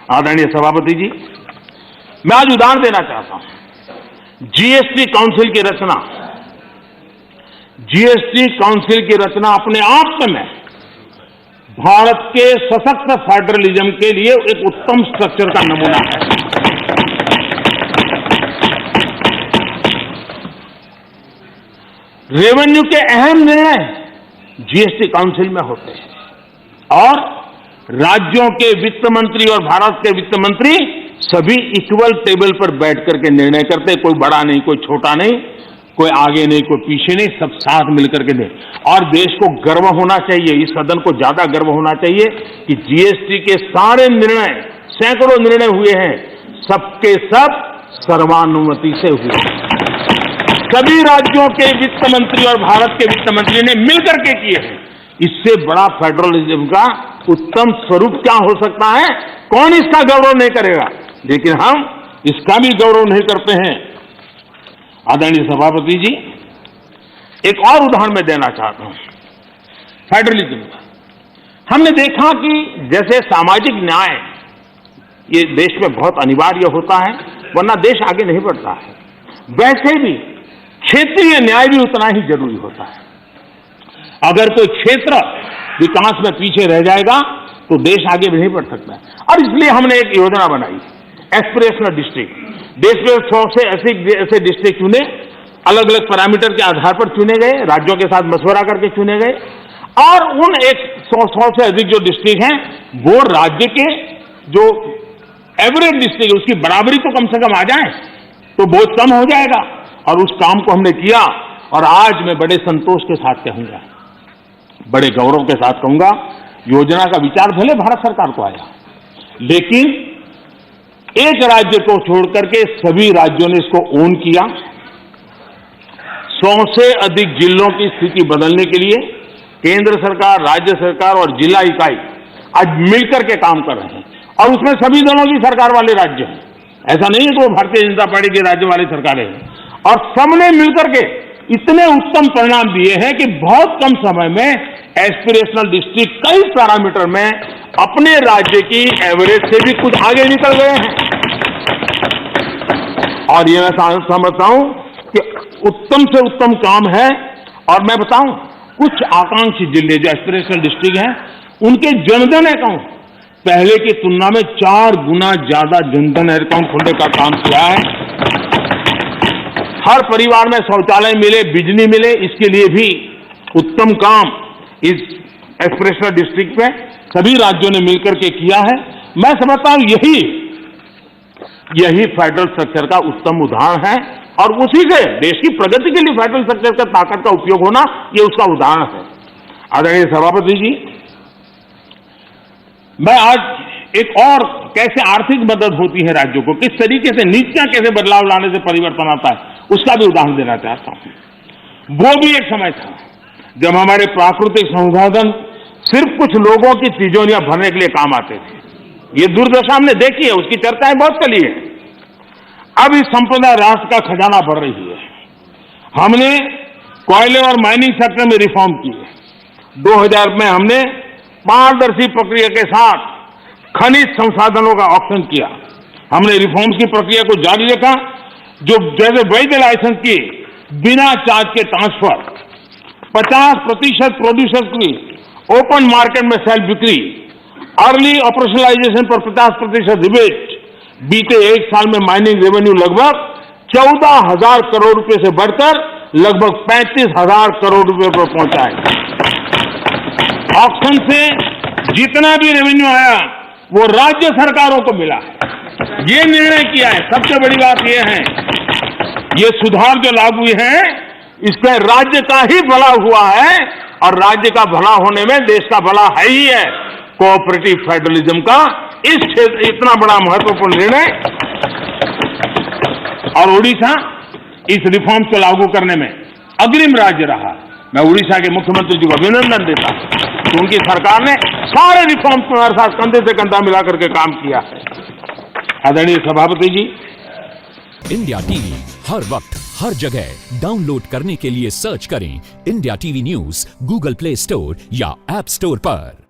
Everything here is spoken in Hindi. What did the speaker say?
आदरणीय सभापति जी, मैं आज उदाहरण देना चाहता हूं। जीएसटी काउंसिल की रचना, जीएसटी काउंसिल की रचना अपने आप में भारत के सशक्त फेडरलिज्म के लिए एक उत्तम स्ट्रक्चर का नमूना है। रेवेन्यू के अहम निर्णय जीएसटी काउंसिल में होते हैं और राज्यों के वित्त मंत्री और भारत के वित्त मंत्री सभी इक्वल टेबल पर बैठ करके निर्णय करते, कोई बड़ा नहीं, कोई छोटा नहीं, कोई आगे नहीं, कोई पीछे नहीं, सब साथ मिलकर के दे। और देश को गर्व होना चाहिए, इस सदन को ज्यादा गर्व होना चाहिए कि जीएसटी के सारे निर्णय, सैकड़ों निर्णय हुए हैं, सबके सब सर्वानुमति से हुए। सभी राज्यों के वित्त मंत्री और भारत के वित्त मंत्री ने मिलकर के किए हैं। इससे बड़ा फेडरलिज्म का उत्तम स्वरूप क्या हो सकता है? कौन इसका गौरव नहीं करेगा? लेकिन हम इसका भी गौरव नहीं करते हैं। आदरणीय सभापति जी, एक और उदाहरण मैं देना चाहता हूं फेडरलिज्म का। हमने देखा कि जैसे सामाजिक न्याय ये देश में बहुत अनिवार्य होता है, वरना देश आगे नहीं बढ़ता है, वैसे भी क्षेत्रीय न्याय भी उतना ही जरूरी होता है। अगर कोई क्षेत्र विकास में पीछे रह जाएगा तो देश आगे भी नहीं बढ़ सकता। और इसलिए हमने एक योजना बनाई, एस्पिरेशनल डिस्ट्रिक्ट। देश में 100 से ऐसे डिस्ट्रिक्ट चुने, अलग अलग पैरामीटर के आधार पर चुने गए, राज्यों के साथ मशवरा करके चुने गए, और उन 100 से अधिक जो डिस्ट्रिक्ट हैं वो राज्य के जो एवरेज डिस्ट्रिक्ट है उसकी बराबरी तो कम से कम आ जाए तो बहुत कम हो जाएगा। और उस काम को हमने किया और आज मैं बड़े संतोष के साथ कहूंगा, बड़े गौरव के साथ कहूंगा, योजना का विचार भले भारत सरकार को आया, लेकिन एक राज्य को छोड़कर के सभी राज्यों ने इसको ओन किया। 100 से अधिक जिलों की स्थिति बदलने के लिए केंद्र सरकार, राज्य सरकार और जिला इकाई आज मिलकर के काम कर रहे हैं। और उसमें सभी दलों की सरकार वाले राज्य हैं, ऐसा नहीं है कि वो भारतीय जनता पार्टी के राज्य वाली सरकारें हैं। और सबने मिलकर के इतने उत्तम परिणाम दिए हैं कि बहुत कम समय में एस्पिरेशनल डिस्ट्रिक्ट कई पैरामीटर में अपने राज्य की एवरेज से भी कुछ आगे निकल गए हैं। और ये मैं समझता हूं कि उत्तम से उत्तम काम है। और मैं बताऊं, कुछ आकांक्षी जिले जो एस्पिरेशनल डिस्ट्रिक्ट हैं उनके जनधन अकाउंट पहले की तुलना में 4 गुना ज्यादा जनधन अकाउंट खोलने का काम किया है। हर परिवार में शौचालय मिले, बिजली मिले, इसके लिए भी उत्तम काम इस एस्पिरेशनल डिस्ट्रिक्ट में सभी राज्यों ने मिलकर के किया है। मैं समझता हूं यही फेडरल स्ट्रक्चर का उत्तम उदाहरण है और उसी से देश की प्रगति के लिए फेडरल स्ट्रक्चर का ताकत का उपयोग होना ये उसका उदाहरण है। आदरणीय सभापति जी, मैं आज एक और कैसे आर्थिक मदद होती है राज्यों को, किस तरीके से नीतियां कैसे बदलाव लाने से परिवर्तन आता है, उसका भी उदाहरण देना चाहता हूं। वो भी एक समय था जब हमारे प्राकृतिक संसाधन सिर्फ कुछ लोगों की तिजोरियां भरने के लिए काम आते थे। ये दुर्दशा हमने देखी है, उसकी चर्चाएं बहुत चली है। अब इस संपदा राष्ट्र का खजाना भर रही है। हमने कोयले और माइनिंग सेक्टर में रिफॉर्म किए। 2000 में हमने पारदर्शी प्रक्रिया के साथ खनिज संसाधनों का ऑक्शन किया। हमने रिफॉर्म्स की प्रक्रिया को जारी रखा, जो जैसे वैध लाइसेंस की बिना चार्ज के ट्रांसफर, 50% प्रोड्यूसर्स की ओपन मार्केट में सेल्फ बिक्री, अर्ली ऑपरेशनलाइजेशन पर 50% रिबेट। बीते एक साल में माइनिंग रेवेन्यू लगभग 14,000 करोड़ रुपए से बढ़कर लगभग 35,000 करोड़ रुपए पर पहुंचा है। ऑक्शन से जितना भी रेवेन्यू आया वो राज्य सरकारों को मिला है। ये निर्णय किया है। सबसे बड़ी बात यह है, ये सुधार जो लागू हुए हैं इससे राज्य का ही भला हुआ है और राज्य का भला होने में देश का भला है ही है। कोऑपरेटिव फेडरलिज्म का इस क्षेत्र इतना बड़ा महत्वपूर्ण निर्णय, और उड़ीसा इस रिफॉर्म को लागू करने में अग्रिम राज्य रहा। मैं उड़ीसा के मुख्यमंत्री जी को अभिनंदन देता हूं तो उनकी सरकार ने सारे रिफॉर्म्स में हमारे साथ कंधे से कंधा मिलाकर के काम किया है। आदरणीय सभापति जी, इंडिया टीवी हर वक्त हर जगह डाउनलोड करने के लिए सर्च करें India TV news Google play store या ऐप स्टोर पर।